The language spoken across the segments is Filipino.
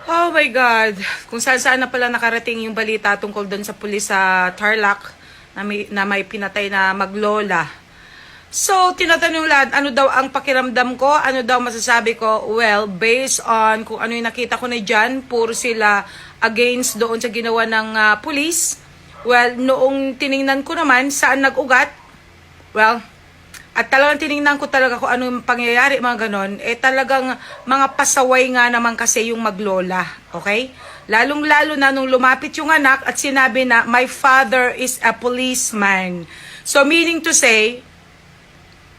Oh my God. Kung saan-saan na pala nakarating yung balita tungkol doon sa pulis sa Tarlac na may pinatay na maglola. So, tinatanong lahat, ano daw ang pakiramdam ko? Ano daw masasabi ko? Well, based on kung ano yung nakita ko na dyan, puro sila against doon sa ginawa ng pulis. Well, noong tiningnan ko naman saan nag-ugat, well, at talagang tiningnan ko talaga kung ano yung pangyayari, mga ganon, talagang mga pasaway nga naman kasi yung maglola, okay? Lalong-lalo na nung lumapit yung anak at sinabi na, my father is a policeman. So, meaning to say,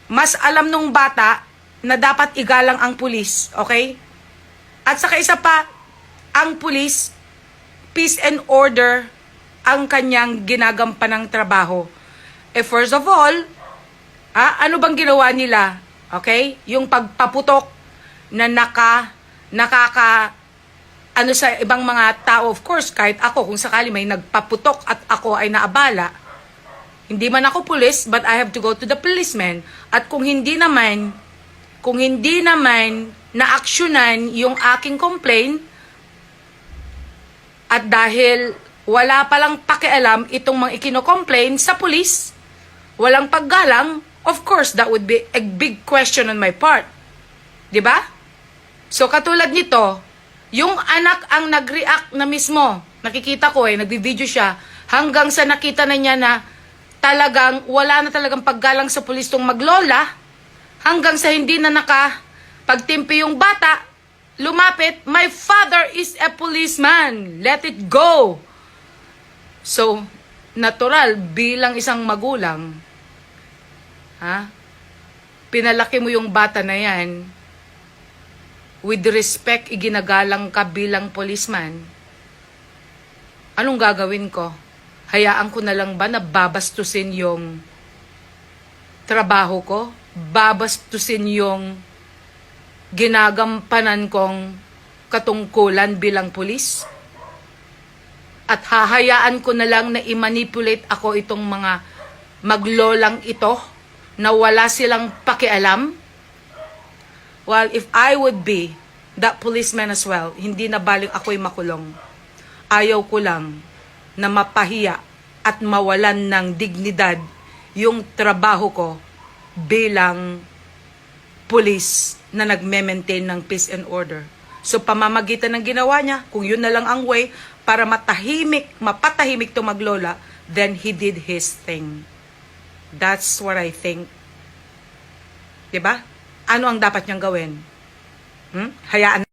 mas alam nung bata na dapat igalang ang pulis, okay? At saka isa pa, ang pulis, peace and order, ang kanyang ginagampanang trabaho. First of all, ano bang ginawa nila? Okay? Yung pagpaputok na ano sa ibang mga tao, of course, kahit ako, kung sakali may nagpaputok at ako ay naabala, hindi man ako pulis, but I have to go to the policeman. At kung hindi naman na-actionan yung aking complaint, at dahil wala palang pakialam itong mga ikino-complain sa pulis, walang paggalang, of course, that would be a big question on my part. 'Di ba? So, katulad nito, yung anak ang nag-react na mismo. Nakikita ko nagbi-video siya, hanggang sa nakita na niya na talagang wala na talagang paggalang sa pulis tong maglola, hanggang sa hindi na pagtimpi yung bata, lumapit, my father is a policeman. Let it go. So, natural, bilang isang magulang, pinalaki mo yung bata na yan, with respect, iginagalang ka bilang policeman. Anong gagawin ko? Hayaan ko na lang ba na babastusin yung trabaho ko? Babastusin yung ginagampanan kong katungkulan bilang pulis? At hahayaan ko na lang na i-manipulate ako itong mga maglolang ito na wala silang pakialam? Well, if I would be that policeman as well, hindi na baling ako'y makulong. Ayaw ko lang na mapahiya at mawalan ng dignidad yung trabaho ko bilang pulis na nagme-maintain ng peace and order. So, pamamagitan ng ginawa niya, kung yun na lang ang way para mapatahimik to maglola, then he did his thing. That's what I think. Diba? Ano ang dapat niyang gawin? Hayaan